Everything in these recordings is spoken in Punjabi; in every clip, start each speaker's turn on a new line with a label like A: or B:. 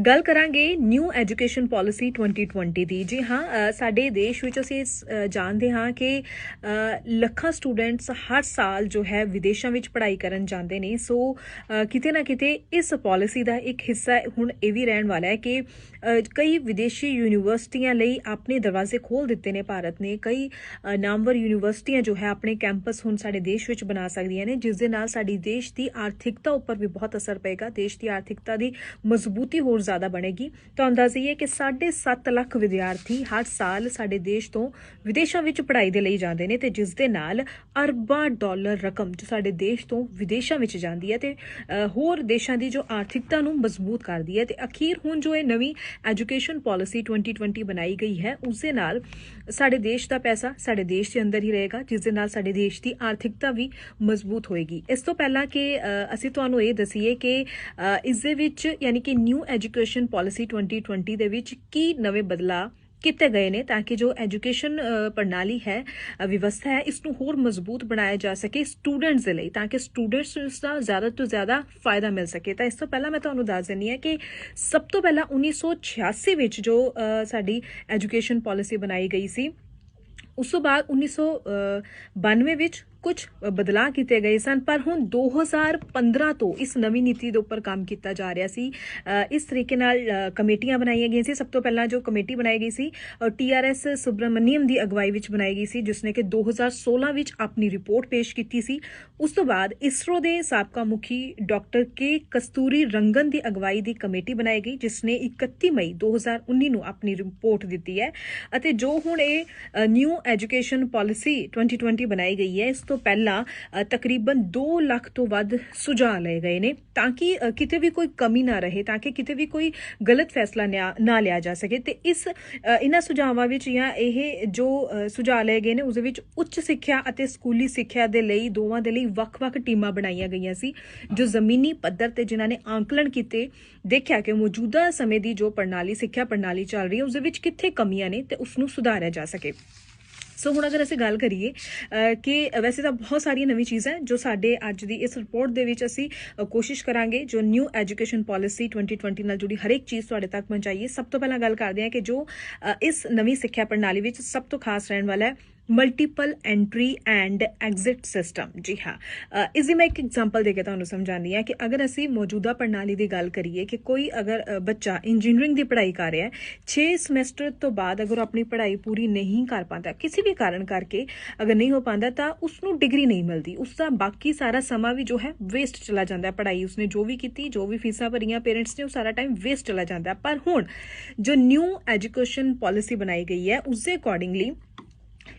A: ਗੱਲ ਕਰਾਂਗੇ ਨਿਊ ਐਜੂਕੇਸ਼ਨ ਪਾਲਿਸੀ 2020 ਦੀ। ਜੀ ਹਾਂ, ਸਾਡੇ ਦੇਸ਼ ਵਿੱਚ ਅਸੀਂ ਜਾਣਦੇ ਹਾਂ ਕਿ ਲੱਖਾਂ ਸਟੂਡੈਂਟਸ ਹਰ ਸਾਲ ਜੋ ਹੈ ਵਿਦੇਸ਼ਾਂ ਵਿੱਚ ਪੜ੍ਹਾਈ ਕਰਨ ਜਾਂਦੇ ਨੇ। ਸੋ ਕਿਤੇ ਨਾ ਕਿਤੇ ਇਸ ਪਾਲਿਸੀ ਦਾ ਇੱਕ ਹਿੱਸਾ ਹੁਣ ਇਹ ਵੀ ਰਹਿਣ ਵਾਲਾ ਹੈ ਕਿ ਕਈ ਵਿਦੇਸ਼ੀ ਯੂਨੀਵਰਸਿਟੀਆਂ ਲਈ ਆਪਣੇ ਦਰਵਾਜ਼ੇ ਖੋਲ੍ਹ ਦਿੱਤੇ ਨੇ ਭਾਰਤ ਨੇ। ਕਈ ਨਾਮਵਰ ਯੂਨੀਵਰਸਿਟੀਆਂ ਜੋ ਹੈ ਆਪਣੇ ਕੈਂਪਸ ਹੁਣ ਸਾਡੇ ਦੇਸ਼ ਵਿੱਚ ਬਣਾ ਸਕਦੀਆਂ ਨੇ, ਜਿਸ ਦੇ ਨਾਲ ਸਾਡੀ ਦੇਸ਼ ਦੀ ਆਰਥਿਕਤਾ ਉੱਪਰ ਵੀ ਬਹੁਤ ਅਸਰ ਪਏਗਾ। ਦੇਸ਼ ਦੀ ਆਰਥਿਕਤਾ ਦੀ ਮਜ਼ਬੂਤੀ ਹੋਰ ਜ਼ਿਆਦਾ ਬਣੇਗੀ। ਤੁਹਾਨੂੰ ਦੱਸ ਦਈਏ ਕਿ 7.5 ਲੱਖ ਵਿਦਿਆਰਥੀ ਹਰ ਸਾਲ ਸਾਡੇ ਦੇਸ਼ ਤੋਂ ਵਿਦੇਸ਼ਾਂ ਵਿੱਚ ਪੜ੍ਹਾਈ ਦੇ ਲਈ ਜਾਂਦੇ ਨੇ, ਤੇ ਜਿਸ ਦੇ ਨਾਲ ਅਰਬਾਂ ਡਾਲਰ ਰਕਮ ਜੋ ਸਾਡੇ ਦੇਸ਼ ਤੋਂ ਵਿਦੇਸ਼ਾਂ ਵਿੱਚ ਜਾਂਦੀ ਹੈ ਤੇ ਹੋਰ ਦੇਸ਼ਾਂ ਦੀ ਜੋ ਆਰਥਿਕਤਾ ਨੂੰ ਮਜ਼ਬੂਤ ਕਰਦੀ ਹੈ। ਤੇ ਅਖੀਰ ਹੁਣ ਜੋ ਇਹ ਨਵੀਂ ਐਜੂਕੇਸ਼ਨ ਪਾਲਿਸੀ 2020 ਬਣਾਈ ਗਈ ਹੈ, ਉਸ ਦੇ ਨਾਲ ਸਾਡੇ ਦੇਸ਼ ਦਾ ਪੈਸਾ ਸਾਡੇ ਦੇਸ਼ ਦੇ ਅੰਦਰ ਹੀ ਰਹੇਗਾ, ਜਿਸ ਦੇ ਨਾਲ ਸਾਡੇ ਦੇਸ਼ ਦੀ ਆਰਥਿਕਤਾ ਵੀ ਮਜ਼ਬੂਤ ਹੋਏਗੀ। ਇਸ ਤੋਂ ਪਹਿਲਾਂ ਕਿ ਅਸੀਂ ਤੁਹਾਨੂੰ ਇਹ ਦਸੀਏ ਕਿ ਇਸ ਦੇ ਵਿੱਚ ਯਾਨੀ ਕਿ ਨਿਊ ਐਜੂਕੇਸ਼ਨ ਪਾਲਿਸੀ 2020 ਦੇ ਵਿੱਚ ਕੀ ਨਵੇਂ ਬਦਲਾਅ ਕੀਤੇ ਗਏ ਨੇ, ਤਾਂ ਕਿ ਜੋ ਐਜੂਕੇਸ਼ਨ ਪ੍ਰਣਾਲੀ ਹੈ, ਵਿਵਸਥਾ ਹੈ, ਇਸ ਨੂੰ ਹੋਰ ਮਜ਼ਬੂਤ ਬਣਾਇਆ ਜਾ ਸਕੇ ਸਟੂਡੈਂਟਸ ਦੇ ਲਈ, ਤਾਂ ਕਿ ਸਟੂਡੈਂਟਸ ਦਾ ਜ਼ਿਆਦਾ ਤੋਂ ਜ਼ਿਆਦਾ ਫਾਇਦਾ ਮਿਲ ਸਕੇ। ਤਾਂ ਇਸ ਤੋਂ ਪਹਿਲਾਂ ਮੈਂ ਤੁਹਾਨੂੰ ਦੱਸ ਦਿੰਦੀ ਹਾਂ ਕਿ ਸਭ ਤੋਂ ਪਹਿਲਾਂ 1986 ਵਿੱਚ ਜੋ ਸਾਡੀ ਐਜੂਕੇਸ਼ਨ ਪਾਲਿਸੀ ਬਣਾਈ ਗਈ ਸੀ, ਉਸ ਤੋਂ ਬਾਅਦ 1992 ਵਿੱਚ ਕੁਝ ਬਦਲਾਅ ਕੀਤੇ ਗਏ ਸਨ, ਪਰ ਹੁਣ 2015 ਤੋਂ ਇਸ ਨਵੀਂ ਨੀਤੀ ਦੇ ਉੱਪਰ ਕੰਮ ਕੀਤਾ ਜਾ ਰਿਹਾ ਸੀ। ਇਸ ਤਰੀਕੇ ਨਾਲ ਕਮੇਟੀਆਂ ਬਣਾਈਆਂ ਗਈਆਂ ਸੀ। ਸਭ ਤੋਂ ਪਹਿਲਾਂ ਜੋ ਕਮੇਟੀ ਬਣਾਈ ਗਈ ਸੀ TRS ਸੁਬਰਾਮਨੀਅਮ ਦੀ ਅਗਵਾਈ ਵਿੱਚ ਬਣਾਈ ਗਈ ਸੀ, ਜਿਸਨੇ ਕਿ 2016 ਵਿੱਚ ਆਪਣੀ ਰਿਪੋਰਟ ਪੇਸ਼ ਕੀਤੀ ਸੀ। ਉਸ ਤੋਂ ਬਾਅਦ ਇਸਰੋ ਦੇ ਸਾਬਕਾ ਮੁਖੀ ਡਾਕਟਰ ਕੇ ਕਸਤੂਰੀ ਰੰਗਨ ਦੀ ਅਗਵਾਈ ਦੀ ਕਮੇਟੀ ਬਣਾਈ ਗਈ, ਜਿਸਨੇ 31 ਮਈ 2019 ਨੂੰ ਆਪਣੀ ਰਿਪੋਰਟ ਦਿੱਤੀ ਹੈ। ਅਤੇ ਜੋ ਹੁਣ ਇਹ ਨਿਊ ਐਜੂਕੇਸ਼ਨ ਪਾਲਿਸੀ 2020 ਬਣਾਈ ਗਈ ਹੈ, ਇਸ ਤੋਂ ਪਹਿਲਾਂ ਤਕਰੀਬਨ 2 ਲੱਖ ਤੋਂ ਵੱਧ ਸੁਝਾਅ ਲਏ ਗਏ ਨੇ, ਤਾਂ ਕਿ ਕਿਤੇ ਵੀ ਕੋਈ ਕਮੀ ਨਾ ਰਹੇ, ਤਾਂ ਕਿ ਕਿਤੇ ਵੀ ਕੋਈ ਗਲਤ ਫੈਸਲਾ ਨਾ ਲਿਆ ਜਾ ਸਕੇ। ਤੇ ਇਹਨਾਂ ਸੁਝਾਵਾਂ ਵਿੱਚ ਜਾਂ ਇਹ ਜੋ ਸੁਝਾਅ ਲਏ ਗਏ ਨੇ, ਉਸ ਦੇ ਵਿੱਚ ਉੱਚ ਸਿੱਖਿਆ ਅਤੇ ਸਕੂਲੀ ਸਿੱਖਿਆ ਦੇ ਲਈ ਦੋਵਾਂ ਦੇ ਲਈ ਵੱਖ-ਵੱਖ ਟੀਮਾਂ ਬਣਾਈਆਂ ਗਈਆਂ ਸੀ, ਜੋ ਜ਼ਮੀਨੀ ਪੱਧਰ ਤੇ ਜਿਨ੍ਹਾਂ ਨੇ ਆਂਕਲਣ ਕੀਤੇ, ਦੇਖਿਆ ਕਿ ਮੌਜੂਦਾ ਸਮੇਂ ਦੀ ਜੋ ਪ੍ਰਣਾਲੀ ਸਿੱਖਿਆ ਪ੍ਰਣਾਲੀ ਚੱਲ ਰਹੀ ਹੈ, ਉਸ ਦੇ ਵਿੱਚ ਕਿੱਥੇ ਕਮੀਆਂ ਨੇ ਤੇ ਉਸ ਨੂੰ ਸੁਧਾਰਿਆ ਜਾ ਸਕੇ। ਸੋ ਹੁਣ ਅਗਰ ਅਸੀਂ ਗੱਲ ਕਰੀਏ ਕਿ ਵੈਸੇ ਤਾਂ ਬਹੁਤ ਸਾਰੀਆਂ ਨਵੀਂ ਚੀਜ਼ਾਂ ਜੋ ਸਾਡੇ ਅੱਜ ਦੀ ਇਸ ਰਿਪੋਰਟ ਦੇ ਵਿੱਚ ਅਸੀਂ ਕੋਸ਼ਿਸ਼ ਕਰਾਂਗੇ ਜੋ ਨਿਊ ਐਜੂਕੇਸ਼ਨ ਪਾਲਿਸੀ 2020 ਨਾਲ ਜੁੜੀ ਹਰੇਕ ਚੀਜ਼ ਤੁਹਾਡੇ ਤੱਕ ਪਹੁੰਚਾਈਏ। ਸਭ ਤੋਂ ਪਹਿਲਾਂ ਗੱਲ ਕਰਦੇ ਹਾਂ ਕਿ ਜੋ ਇਸ ਨਵੀਂ ਸਿੱਖਿਆ ਪ੍ਰਣਾਲੀ ਵਿੱਚ ਸਭ ਤੋਂ ਖਾਸ ਰਹਿਣ ਵਾਲਾ ਹੈ multiple entry and exit system. ਜੀ ਹਾਂ, ਇਸ ਦੀ ਮੈਂ ਇੱਕ ਐਗਜ਼ਾਮਪਲ ਦੇ ਕੇ ਤੁਹਾਨੂੰ ਸਮਝਾਉਂਦੀ ਹਾਂ ਕਿ ਅਗਰ ਅਸੀਂ ਮੌਜੂਦਾ ਪ੍ਰਣਾਲੀ ਦੀ ਗੱਲ ਕਰੀਏ ਕਿ ਕੋਈ ਅਗਰ ਬੱਚਾ ਇੰਜੀਨੀਅਰਿੰਗ ਦੀ ਪੜ੍ਹਾਈ ਕਰ ਰਿਹਾ ਹੈ, 6 ਸਮੈਸਟਰ ਤੋਂ ਬਾਅਦ ਅਗਰ ਉਹ ਆਪਣੀ ਪੜ੍ਹਾਈ ਪੂਰੀ ਨਹੀਂ ਕਰ ਪਾਉਂਦਾ, ਕਿਸੇ ਵੀ ਕਾਰਨ ਕਰਕੇ ਅਗਰ ਨਹੀਂ ਹੋ ਪਾਉਂਦਾ, ਤਾਂ ਉਸਨੂੰ ਡਿਗਰੀ ਨਹੀਂ ਮਿਲਦੀ। ਉਸਦਾ ਬਾਕੀ ਸਾਰਾ ਸਮਾਂ ਵੀ ਜੋ ਹੈ ਵੇਸਟ ਚਲਾ ਜਾਂਦਾ ਹੈ। ਪੜ੍ਹਾਈ ਉਸਨੇ ਜੋ ਵੀ ਕੀਤੀ, ਜੋ ਵੀ ਫੀਸਾਂ ਭਰੀਆਂ ਪੇਰੈਂਟਸ ਨੇ, ਉਹ ਸਾਰਾ ਟਾਈਮ ਵੇਸਟ ਚਲਾ ਜਾਂਦਾ। ਪਰ ਹੁਣ ਜੋ ਨਿਊ ਐਜੂਕੇਸ਼ਨ ਪਾਲਿਸੀ ਬਣਾਈ ਗਈ ਹੈ, ਉਸਦੇ ਅਕੋਰਡਿੰਗਲੀ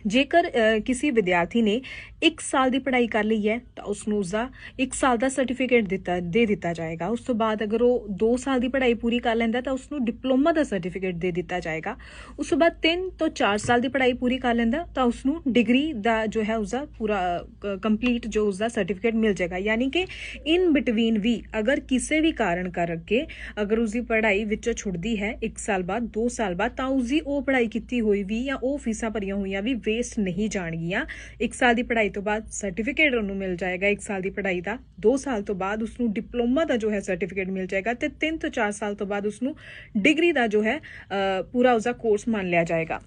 A: ਜੇਕਰ ਕਿਸੇ ਵਿਦਿਆਰਥੀ ਨੇ 1 ਸਾਲ ਦੀ ਪੜ੍ਹਾਈ ਕਰ ਲਈ ਹੈ, ਤਾਂ ਉਸਨੂੰ ਉਸਦਾ 1 ਸਾਲ ਦਾ ਸਰਟੀਫਿਕੇਟ ਦੇ ਦਿੱਤਾ ਜਾਏਗਾ। ਉਸ ਤੋਂ ਬਾਅਦ ਅਗਰ ਉਹ 2 ਸਾਲ ਦੀ ਪੜ੍ਹਾਈ ਪੂਰੀ ਕਰ ਲੈਂਦਾ, ਤਾਂ ਉਸਨੂੰ ਡਿਪਲੋਮਾ ਦਾ ਸਰਟੀਫਿਕੇਟ ਦੇ ਦਿੱਤਾ ਜਾਏਗਾ। ਉਸ ਤੋਂ ਬਾਅਦ 3 ਤੋਂ 4 ਸਾਲ ਦੀ ਪੜ੍ਹਾਈ ਪੂਰੀ ਕਰ ਲੈਂਦਾ, ਤਾਂ ਉਸਨੂੰ ਡਿਗਰੀ ਦਾ ਜੋ ਹੈ ਉਸਦਾ ਪੂਰਾ ਕੰਪਲੀਟ ਜੋ ਉਸਦਾ ਸਰਟੀਫਿਕੇਟ ਮਿਲ ਜਾਏਗਾ। ਯਾਨੀ ਕਿ ਇਨ ਬਿਟਵੀਨ ਵੀ ਅਗਰ ਕਿਸੇ ਵੀ ਕਾਰਨ ਕਰਕੇ ਅਗਰ ਉਸਦੀ ਪੜ੍ਹਾਈ ਵਿੱਚੋਂ ਛੁੱਟਦੀ ਹੈ 1 ਸਾਲ ਬਾਅਦ, 2 ਸਾਲ ਬਾਅਦ, ਤਾਂ ਉਸਦੀ ਉਹ ਪੜ੍ਹਾਈ ਕੀਤੀ ਹੋਈ ਵੀ ਜਾਂ ਉਹ ਫੀਸਾਂ ਭਰੀਆਂ ਹੋਈਆਂ ਵੀ ਵੇਸਟ ਨਹੀਂ ਜਾਣਗੀਆਂ। 1 ਸਾਲ ਦੀ ਪੜ੍ਹਾਈ ਤੋਂ ਬਾਅਦ ਸਰਟੀਫਿਕੇਟ ਉਹਨੂੰ ਮਿਲ ਜਾਏਗਾ 1 ਸਾਲ ਦੀ ਪੜ੍ਹਾਈ ਦਾ। 2 ਸਾਲ ਤੋਂ ਬਾਅਦ ਉਸਨੂੰ ਡਿਪਲੋਮਾ ਦਾ ਜੋ ਹੈ ਸਰਟੀਫਿਕੇਟ ਮਿਲ ਜਾਏਗਾ, ਤੇ 3 ਤੋਂ 4 ਸਾਲ ਤੋਂ ਬਾਅਦ ਉਸਨੂੰ ਡਿਗਰੀ ਦਾ ਜੋ ਹੈ ਪੂਰਾ ਉਸਦਾ ਕੋਰਸ ਮੰਨ ਲਿਆ ਜਾਏਗਾ।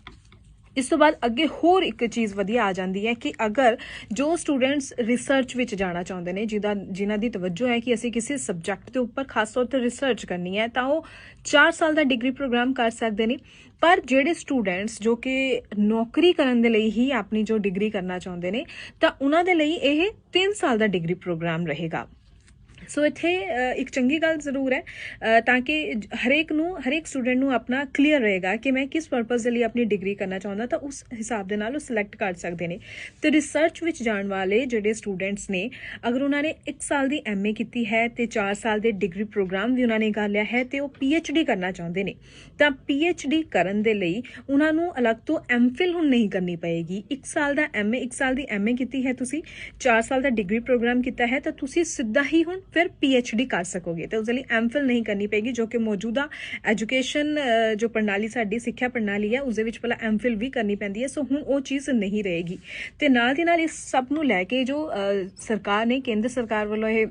A: ਇਸ ਤੋਂ ਬਾਅਦ ਅੱਗੇ ਹੋਰ ਇੱਕ ਚੀਜ਼ ਵਧੀਆ ਆ ਜਾਂਦੀ ਹੈ ਕਿ ਅਗਰ ਜੋ ਸਟੂਡੈਂਟਸ ਰਿਸਰਚ ਵਿੱਚ ਜਾਣਾ ਚਾਹੁੰਦੇ ਨੇ, ਜਿਨ੍ਹਾਂ ਦੀ ਤਵੱਜੋ ਹੈ ਕਿ ਅਸੀਂ ਕਿਸੇ ਸਬਜੈਕਟ ਦੇ ਉੱਪਰ ਖਾਸ ਤੌਰ ਤੇ ਰਿਸਰਚ ਕਰਨੀ ਹੈ, ਤਾਂ ਉਹ 4 ਸਾਲ ਦਾ ਡਿਗਰੀ ਪ੍ਰੋਗਰਾਮ ਕਰ ਸਕਦੇ ਨੇ। ਪਰ ਜਿਹੜੇ ਸਟੂਡੈਂਟਸ ਜੋ ਕਿ ਨੌਕਰੀ ਕਰਨ ਦੇ ਲਈ ਹੀ ਆਪਣੀ ਜੋ ਡਿਗਰੀ ਕਰਨਾ ਚਾਹੁੰਦੇ ਨੇ, ਤਾਂ ਉਹਨਾਂ ਦੇ ਲਈ ਇਹ 3 ਸਾਲ ਦਾ ਡਿਗਰੀ ਪ੍ਰੋਗਰਾਮ ਰਹੇਗਾ। ਸੋ ਇੱਥੇ ਇੱਕ ਚੰਗੀ ਗੱਲ ਜ਼ਰੂਰ ਹੈ, ਤਾਂ ਕਿ ਹਰੇਕ ਸਟੂਡੈਂਟ ਨੂੰ ਆਪਣਾ ਕਲੀਅਰ ਰਹੇਗਾ ਕਿ ਮੈਂ ਕਿਸ ਪਰਪਸ ਦੇ ਲਈ ਆਪਣੀ ਡਿਗਰੀ ਕਰਨਾ ਚਾਹੁੰਦਾ, ਤਾਂ ਉਸ ਹਿਸਾਬ ਦੇ ਨਾਲ ਉਹ ਸਿਲੈਕਟ ਕਰ ਸਕਦੇ ਨੇ। ਤੇ ਰਿਸਰਚ ਵਿੱਚ ਜਾਣ ਵਾਲੇ ਜਿਹੜੇ ਸਟੂਡੈਂਟਸ ਨੇ, ਅਗਰ ਉਹਨਾਂ ਨੇ 1 ਸਾਲ ਦੀ MA ਕੀਤੀ ਹੈ ਤੇ 4 ਸਾਲ ਦੇ ਡਿਗਰੀ ਪ੍ਰੋਗਰਾਮ ਵੀ ਉਹਨਾਂ ਨੇ ਕਰ ਲਿਆ ਹੈ, ਤੇ ਉਹ PhD ਕਰਨਾ ਚਾਹੁੰਦੇ ਨੇ, ਤਾਂ PhD ਕਰਨ ਦੇ ਲਈ ਉਹਨਾਂ ਨੂੰ ਅਲੱਗ ਤੋਂ MPhil ਹੁਣ ਨਹੀਂ ਕਰਨੀ ਪਏਗੀ। 1 ਸਾਲ ਦਾ MA, 1 ਸਾਲ ਦੀ MA ਕੀਤੀ ਹੈ ਤੁਸੀਂ, 4 ਸਾਲ ਦਾ ਡਿਗਰੀ ਪ੍ਰੋਗਰਾਮ ਕੀਤਾ ਹੈ, ਤਾਂ ਤੁਸੀਂ ਸਿੱਧਾ ਹੀ ਹੁਣ ਫਿਰ PhD ਕਰ ਸਕੋਗੇ, ਤੇ ਉਸ ਲਈ MPhil ਨਹੀਂ ਕਰਨੀ ਪਏਗੀ, ਜੋ ਕਿ ਮੌਜੂਦਾ ਐਜੂਕੇਸ਼ਨ ਜੋ ਪ੍ਰਣਾਲੀ ਸਾਡੀ ਸਿੱਖਿਆ ਪ੍ਰਣਾਲੀ ਹੈ, ਉਸਦੇ ਵਿੱਚ ਪਹਿਲਾਂ MPhil ਵੀ ਕਰਨੀ ਪੈਂਦੀ ਹੈ। ਸੋ ਹੁਣ ਉਹ ਚੀਜ਼ ਨਹੀਂ ਰਹੇਗੀ। ਤੇ ਨਾਲ ਦੀ ਨਾਲ ਇਸ ਸਭ ਨੂੰ ਲੈ ਕੇ ਜੋ ਸਰਕਾਰ ਨੇ, ਕੇਂਦਰ ਸਰਕਾਰ ਵੱਲੋਂ ਇਹ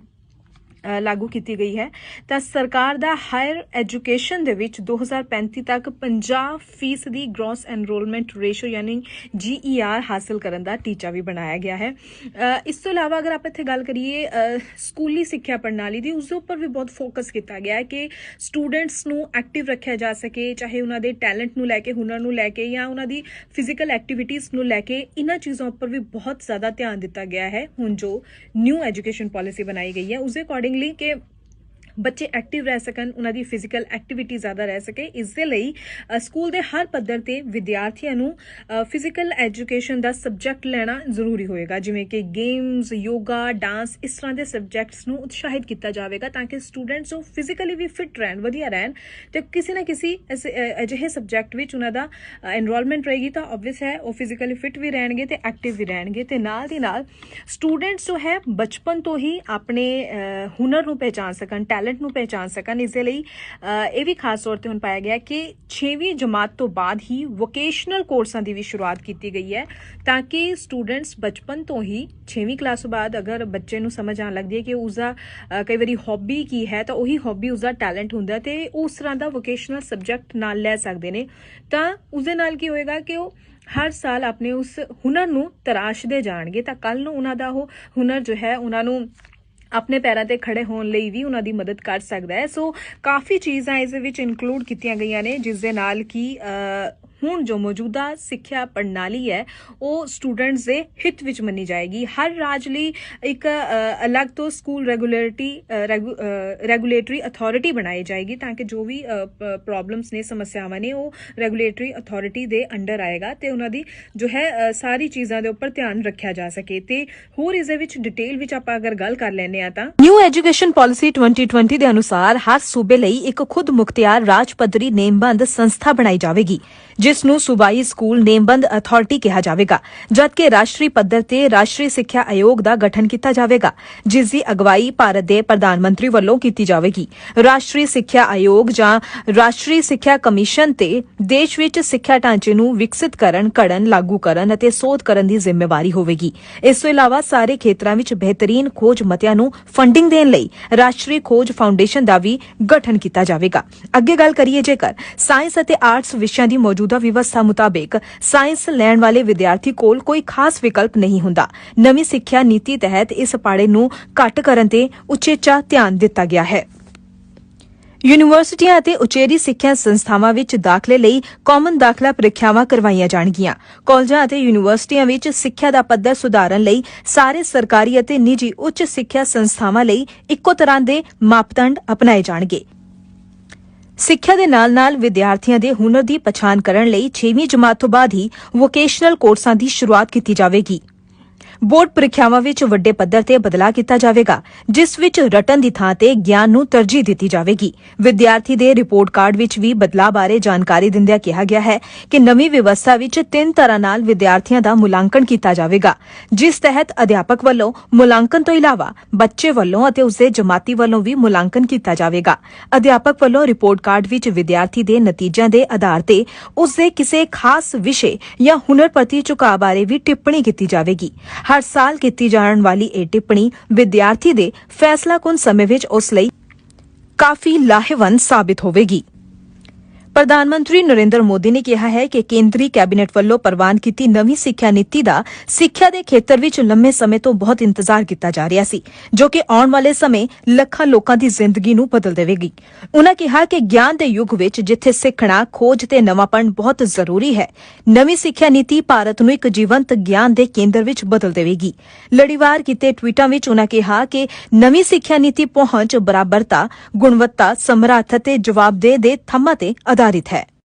A: ਲਾਗੂ ਕੀਤੀ ਗਈ ਹੈ ਤਾਂ ਸਰਕਾਰ ਦਾ ਹਾਇਰ ਐਜੂਕੇਸ਼ਨ ਦੇ ਵਿੱਚ 2035 ਤੱਕ 50% ਦੀ ਗ੍ਰੋਸ ਐਨਰੋਲਮੈਂਟ ਰੇਸ਼ੋ ਯਾਨੀ GER ਹਾਸਲ ਕਰਨ ਦਾ ਟੀਚਾ ਵੀ ਬਣਾਇਆ ਗਿਆ ਹੈ। ਇਸ ਤੋਂ ਇਲਾਵਾ ਅਗਰ ਆਪਾਂ ਇੱਥੇ ਗੱਲ ਕਰੀਏ ਸਕੂਲੀ ਸਿੱਖਿਆ ਪ੍ਰਣਾਲੀ ਦੀ, ਉਸ ਦੇ ਉੱਪਰ ਵੀ ਬਹੁਤ ਫੋਕਸ ਕੀਤਾ ਗਿਆ ਹੈ ਕਿ ਸਟੂਡੈਂਟਸ ਨੂੰ ਐਕਟਿਵ ਰੱਖਿਆ ਜਾ ਸਕੇ, ਚਾਹੇ ਉਹਨਾਂ ਦੇ ਟੈਲੈਂਟ ਨੂੰ ਲੈ ਕੇ, ਹੁਨਰ ਨੂੰ ਲੈ ਕੇ ਜਾਂ ਉਹਨਾਂ ਦੀ ਫਿਜ਼ੀਕਲ ਐਕਟੀਵਿਟੀਜ਼ ਨੂੰ ਲੈ ਕੇ। ਇਹਨਾਂ ਚੀਜ਼ਾਂ ਉੱਪਰ ਵੀ ਬਹੁਤ ਜ਼ਿਆਦਾ ਧਿਆਨ ਦਿੱਤਾ ਗਿਆ ਹੈ ਹੁਣ ਜੋ ਨਿਊ ਐਜੂਕੇਸ਼ਨ ਪਾਲਿਸੀ ਬਣਾਈ ਗਈ ਹੈ ਉਸ ਦੇ ਅਕੋਰਡਿੰਗਲੀ ਕਿ ਬੱਚੇ ਐਕਟਿਵ ਰਹਿ ਸਕਣ, ਉਹਨਾਂ ਦੀ ਫਿਜ਼ੀਕਲ ਐਕਟੀਵਿਟੀ ਜ਼ਿਆਦਾ ਰਹਿ ਸਕੇ। ਇਸ ਦੇ ਲਈ ਸਕੂਲ ਦੇ ਹਰ ਪੱਧਰ ਤੇ ਵਿਦਿਆਰਥੀਆਂ ਨੂੰ ਫਿਜ਼ੀਕਲ ਐਜੂਕੇਸ਼ਨ ਦਾ ਸਬਜੈਕਟ ਲੈਣਾ ਜ਼ਰੂਰੀ ਹੋਏਗਾ, ਜਿਵੇਂ ਕਿ ਗੇਮਸ, ਯੋਗਾ, ਡਾਂਸ, ਇਸ ਤਰ੍ਹਾਂ ਦੇ ਸਬਜੈਕਟਸ ਨੂੰ ਉਤਸ਼ਾਹਿਤ ਕੀਤਾ ਜਾਵੇਗਾ ਤਾਂ ਕਿ ਸਟੂਡੈਂਟਸ ਜੋ ਫਿਜ਼ੀਕਲੀ ਵੀ ਫਿਟ ਰਹਿਣ, ਵਧੀਆ ਰਹਿਣ ਤੇ ਕਿਸੇ ਨਾ ਕਿਸੇ ਅਜਿਹੇ ਸਬਜੈਕਟ ਵਿੱਚ ਉਹਨਾਂ ਦਾ ਐਨਰੋਲਮੈਂਟ ਰਹੇਗੀ ਤਾਂ ਓਬਵੀਅਸ ਹੈ ਉਹ ਫਿਜ਼ੀਕਲੀ ਫਿਟ ਵੀ ਰਹਿਣਗੇ ਤੇ ਐਕਟਿਵ ਵੀ ਰਹਿਣਗੇ। ਤੇ ਨਾਲ ਦੀ ਨਾਲ ਸਟੂਡੈਂਟਸ ਜੋ ਹੈ ਬਚਪਨ ਤੋਂ ਹੀ ਆਪਣੇ ਹੁਨਰ ਨੂੰ ਪਹਿਚਾਨ ਸਕਣ, ਟੈਲੈਂਟ ਨੂੰ ਪਹਿਚਾਨ ਸਕਣ। ਇਸ ਦੇ ਲਈ ਇਹ ਵੀ ਖਾਸ ਤੌਰ ਤੇ ਹੁਣ ਪਾਇਆ ਗਿਆ ਕਿ 6ਵੀਂ ਜਮਾਤ ਤੋਂ ਬਾਅਦ ਹੀ ਵੋਕੇਸ਼ਨਲ ਕੋਰਸਾਂ ਦੀ ਵੀ ਸ਼ੁਰੂਆਤ ਕੀਤੀ ਗਈ ਹੈ ਤਾਂ ਕਿ ਸਟੂਡੈਂਟਸ ਬਚਪਨ ਤੋਂ ਹੀ 6ਵੀਂ ਕਲਾਸ ਤੋਂ ਬਾਅਦ ਅਗਰ ਬੱਚੇ ਨੂੰ ਸਮਝ ਆਉਣ ਲੱਗਦੀ ਹੈ ਕਿ ਉਸਦਾ ਕਈ ਵਾਰੀ ਹੌਬੀ ਕੀ ਹੈ ਤਾਂ ਉਹੀ ਹੌਬੀ ਉਸਦਾ ਟੈਲੈਂਟ ਹੁੰਦਾ ਤੇ ਉਸ ਤਰ੍ਹਾਂ ਦਾ ਵੋਕੇਸ਼ਨਲ ਸਬਜੈਕਟ ਨਾਲ ਲੈ ਸਕਦੇ ਨੇ ਤਾਂ ਉਸਦੇ ਨਾਲ ਕੀ ਹੋਏਗਾ ਕਿ ਉਹ ਹਰ ਸਾਲ ਆਪਣੇ ਉਸ ਹੁਨਰ ਨੂੰ ਤਰਾਸ਼ਦੇ ਜਾਣਗੇ ਤਾਂ ਕੱਲ ਨੂੰ ਉਹਨਾਂ ਦਾ ਉਹ ਹੁਨਰ ਜੋ ਹੈ ਉਹਨਾਂ ਨੂੰ ਆਪਣੇ ਪੈਰਾਂ ਤੇ ਖੜੇ ਹੋਣ ਲਈ ਵੀ ਉਹਨਾਂ ਦੀ ਮਦਦ ਕਰ ਸਕਦਾ ਹੈ। ਸੋ ਕਾਫੀ ਚੀਜ਼ਾਂ ਇਸ ਦੇ ਵਿੱਚ ਇਨਕਲੂਡ ਕੀਤੀਆਂ ਗਈਆਂ ਨੇ ਜਿਸ ਦੇ ਨਾਲ ਕਿ ਹੁਣ ਜੋ ਮੌਜੂਦਾ ਸਿੱਖਿਆ ਪ੍ਰਣਾਲੀ ਹੈ ਉਹ ਸਟੂਡੈਂਟਸ ਦੇ ਹਿੱਤ ਵਿੱਚ ਮੰਨੀ ਜਾਏਗੀ। ਹਰ ਰਾਜ ਲਈ ਇੱਕ ਅਲੱਗ ਤੋਂ ਸਕੂਲ ਰੈਗੂਲੇਟਰੀ ਅਥਾਰਟੀ ਬਣਾਈ ਜਾਏਗੀ ਤਾਂ ਕਿ ਜੋ ਵੀ ਪ੍ਰੋਬਲਮਸ ਨੇ, ਸਮੱਸਿਆਵਾਂ ਨੇ, ਉਹ ਰੈਗੂਲੇਟਰੀ ਅਥਾਰਟੀ ਦੇ ਅੰਡਰ ਆਏਗਾ ਤੇ ਉਹਨਾਂ ਦੀ ਜੋ ਹੈ ਸਾਰੀ ਚੀਜ਼ਾਂ ਦੇ ਉੱਪਰ ਧਿਆਨ ਰੱਖਿਆ ਜਾ ਸਕੇ। ਤੇ ਹੋਰ ਇਸ ਦੇ ਵਿੱਚ ਡਿਟੇਲ ਵਿੱਚ ਆਪਾਂ ਅਗਰ ਗੱਲ ਕਰ ਲੈਂਦੇ ਆ ਤਾਂ
B: ਨਿਊ ਐਜੂਕੇਸ਼ਨ ਪਾਲਿਸੀ 2020 ਦੇ ਅਨੁਸਾਰ ਹਰ ਸੂਬੇ ਲਈ ਇੱਕ ਖੁਦ ਮੁਖਤਿਆਰ ਰਾਜ ਪੱਧਰੀ ਨੇਮਬੰਦ ਸੰਸਥਾ ਬਣਾਈ ਜਾਵੇਗੀ ਜਿਸ ਨੂੰ ਸੂਬਾਈ ਸਕੂਲ ਨੇਮਬੰਦ ਅਥਾਰਟੀ ਕਿਹਾ ਜਾਵੇਗਾ, ਜਦਕਿ ਰਾਸ਼ਟਰੀ ਪੱਧਰ ਤੇ ਰਾਸ਼ਟਰੀ ਸਿੱਖਿਆ ਆਯੋਗ ਦਾ ਗਠਨ ਕੀਤਾ ਜਾਵੇਗਾ ਜਿਸ ਦੀ ਅਗਵਾਈ ਭਾਰਤ ਦੇ ਪ੍ਰਧਾਨ ਮੰਤਰੀ ਵੱਲੋਂ ਕੀਤੀ ਜਾਵੇਗੀ। ਰਾਸ਼ਟਰੀ ਸਿੱਖਿਆ ਆਯੋਗ ਜਾਂ ਰਾਸ਼ਟਰੀ ਸਿੱਖਿਆ ਕਮਿਸ਼ਨ ਤੇ ਦੇਸ਼ ਵਿੱਚ ਸਿੱਖਿਆ ਢਾਂਚੇ ਨੂੰ ਵਿਕਸਿਤ ਕਰਨ, ਘੜਨ, ਲਾਗੂ ਕਰਨ ਅਤੇ ਸੋਧ ਕਰਨ ਦੀ ਜ਼ਿੰਮੇਵਾਰੀ ਹੋਵੇਗੀ। ਇਸ ਤੋਂ ਇਲਾਵਾ ਸਾਰੇ ਖੇਤਰਾਂ ਵਿੱਚ ਬਿਹਤਰੀਨ ਖੋਜ ਮਤਿਆਂ ਨੂੰ ਫੰਡਿੰਗ ਦੇਣ ਲਈ ਰਾਸ਼ਟਰੀ ਖੋਜ ਫਾਊਂਡੇਸ਼ਨ ਦਾ ਵੀ ਗਠਨ ਕੀਤਾ ਜਾਵੇਗਾ। ਅੱਗੇ ਗੱਲ ਕਰੀਏ ਜੇਕਰ ਸਾਇੰਸ ਅਤੇ ਆਰਟਸ ਵਿਸ਼ਿਆਂ ਦੀ ਮੌਜੂਦਾ ਵਿਵਸਥਾ ਮੁਤਾਬਿਕ ਸਾਇੰਸ ਲੈਣ ਵਾਲੇ ਵਿਦਿਆਰਥੀ ਕੋਲ ਕੋਈ ਖਾਸ ਵਿਕਲਪ ਨਹੀਂ ਹੁੰਦਾ। ਨਵੀਂ ਸਿੱਖਿਆ ਨੀਤੀ ਤਹਿਤ ਇਸ ਪਾੜੇ ਨੂੰ ਘੱਟ ਕਰਨ ਤੇ ਉਚੇਚਾ ਧਿਆਨ ਦਿੱਤਾ ਗਿਆ ਹੈ। ਯੂਨੀਵਰਸਿਟੀਆਂ ਅਤੇ ਉਚੇਰੀ ਸਿੱਖਿਆ ਸੰਸਥਾਵਾਂ ਵਿੱਚ ਦਾਖਲੇ ਲਈ ਕਾਮਨ ਦਾਖਲਾ ਪ੍ਰੀਖਿਆਵਾਂ ਕਰਵਾਈਆਂ ਜਾਣਗੀਆਂ। ਕਾਲਜਾਂ ਅਤੇ ਯੂਨੀਵਰਸਿਟੀਆਂ ਵਿੱਚ ਸਿੱਖਿਆ ਦਾ ਪੱਧਰ ਸੁਧਾਰਨ ਲਈ ਸਾਰੇ ਸਰਕਾਰੀ ਅਤੇ ਨਿੱਜੀ ਉੱਚ ਸਿੱਖਿਆ ਸੰਸਥਾਵਾਂ ਲਈ ਇੱਕੋ ਤਰ੍ਹਾਂ ਦੇ ਮਾਪਦੰਡ ਅਪਣਾਏ ਜਾਣਗੇ। ਸਿੱਖਿਆ ਦੇ ਨਾਲ-ਨਾਲ ਵਿਦਿਆਰਥੀਆਂ ਦੇ ਹੁਨਰ ਦੀ ਪਛਾਣ ਕਰਨ ਲਈ 6ਵੀਂ ਜਮਾਤ ਤੋਂ ਬਾਅਦ ਹੀ ਵੋਕੇਸ਼ਨਲ ਕੋਰਸਾਂ ਦੀ ਸ਼ੁਰੂਆਤ ਕੀਤੀ ਜਾਵੇਗੀ। ਬੋਰਡ ਪ੍ਰੀਖਿਆਵਾਂ ਵਿੱਚ ਵੱਡੇ ਪੱਧਰ ਤੇ ਬਦਲਾਅ ਕੀਤਾ ਜਾਵੇਗਾ ਜਿਸ ਵਿੱਚ ਰਟਨ ਦੀ ਥਾਂ ਤੇ ਗਿਆਨ ਨੂੰ ਤਰਜੀਹ ਦਿੱਤੀ ਜਾਵੇਗੀ। ਵਿਦਿਆਰਥੀ ਦੇ ਰਿਪੋਰਟ ਕਾਰਡ ਵਿੱਚ ਵੀ ਬਦਲਾਅ ਬਾਰੇ ਜਾਣਕਾਰੀ ਦਿੰਦਿਆਂ ਕਿਹਾ ਗਿਆ ਹੈ ਕਿ ਨਵੀਂ ਵਿਵਸਥਾ ਵਿੱਚ 3 ਤਰ੍ਹਾਂ ਨਾਲ ਵਿਦਿਆਰਥੀਆਂ ਦਾ ਮੁਲਾਂਕਣ ਕੀਤਾ ਜਾਵੇਗਾ ਜਿਸ ਤਹਿਤ ਅਧਿਆਪਕ ਵੱਲੋਂ ਮੁਲਾਂਕਣ ਤੋਂ ਇਲਾਵਾ ਬੱਚੇ ਵੱਲੋਂ ਅਤੇ ਉਸਦੇ ਜਮਾਤੀ ਵੱਲੋਂ ਵੀ ਮੁਲਾਂਕਣ ਕੀਤਾ ਜਾਵੇਗਾ। ਅਧਿਆਪਕ ਵੱਲੋਂ ਰਿਪੋਰਟ ਕਾਰਡ ਵਿੱਚ ਵਿਦਿਆਰਥੀ ਦੇ ਨਤੀਜਿਆਂ ਦੇ ਆਧਾਰ ਤੇ ਉਸਦੇ ਕਿਸੇ ਖਾਸ ਵਿਸ਼ੇ ਜਾਂ ਹੁਨਰ ਪ੍ਰਤੀ ਝੁਕਾਅ ਬਾਰੇ ਵੀ ਟਿੱਪਣੀ ਕੀਤੀ ਜਾਵੇਗੀ। ਹਰ ਸਾਲ ਕੀਤੀ ਜਾਣ ਵਾਲੀ ਇਹ ਟਿੱਪਣੀ ਵਿਦਿਆਰਥੀ ਦੇ ਫੈਸਲਾਕੁਨ ਸਮੇਂ ਵਿੱਚ ਉਸ ਲਈ ਕਾਫੀ ਲਾਹੇਵੰਦ ਸਾਬਿਤ ਹੋਵੇਗੀ। ਪ੍ਰਧਾਨ ਮੰਤਰੀ ਨਰਿੰਦਰ ਮੋਦੀ ਨੇ ਕਿਹਾ ਹੈ ਕਿ ਕੇਂਦਰੀ ਕੈਬਨਿਟ ਵੱਲੋਂ ਪ੍ਰਵਾਨ ਕੀਤੀ ਨਵੀਂ ਸਿੱਖਿਆ ਨੀਤੀ ਦਾ ਸਿੱਖਿਆ ਦੇ ਖੇਤਰ ਵਿੱਚ ਲੰਮੇ ਸਮੇਂ ਤੋਂ ਬਹੁਤ ਇੰਤਜ਼ਾਰ ਕੀਤਾ ਜਾ ਰਿਹਾ ਸੀ ਜੋ ਕਿ ਆਉਣ ਵਾਲੇ ਸਮੇਂ ਲੱਖਾਂ ਲੋਕਾਂ ਦੀ ਜ਼ਿੰਦਗੀ ਨੂੰ ਬਦਲ ਦੇਵੇਗੀ। ਉਨ੍ਹਾਂ ਕਿਹਾ ਕਿ ਗਿਆਨ ਦੇ ਯੁੱਗ ਵਿੱਚ ਜਿੱਥੇ ਸਿੱਖਣਾ, ਖੋਜ ਤੇ ਨਵਾਂਪਣ ਬਹੁਤ ਜ਼ਰੂਰੀ ਹੈ, ਨਵੀਂ ਸਿੱਖਿਆ ਨੀਤੀ ਭਾਰਤ ਨੂੰ ਇੱਕ ਜੀਵੰਤ ਗਿਆਨ ਦੇ ਕੇਂਦਰ ਵਿੱਚ ਬਦਲ ਦੇਵੇਗੀ। ਲੜੀਵਾਰ ਕੀਤੇ ਟਵੀਟਾਂ ਵਿੱਚ ਉਨ੍ਹਾਂ ਕਿਹਾ ਕਿ ਨਵੀਂ ਸਿੱਖਿਆ ਨੀਤੀ ਪਹੁੰਚ, ਬਰਾਬਰਤਾ, ਗੁਣਵੱਤਾ, ਸਮਰੱਥ ਅਤੇ ਜਵਾਬਦੇਹ ਦੇ ਥੰਮਾਂ ਤੇ ਆਧਾਰਿਤ ਹੈ।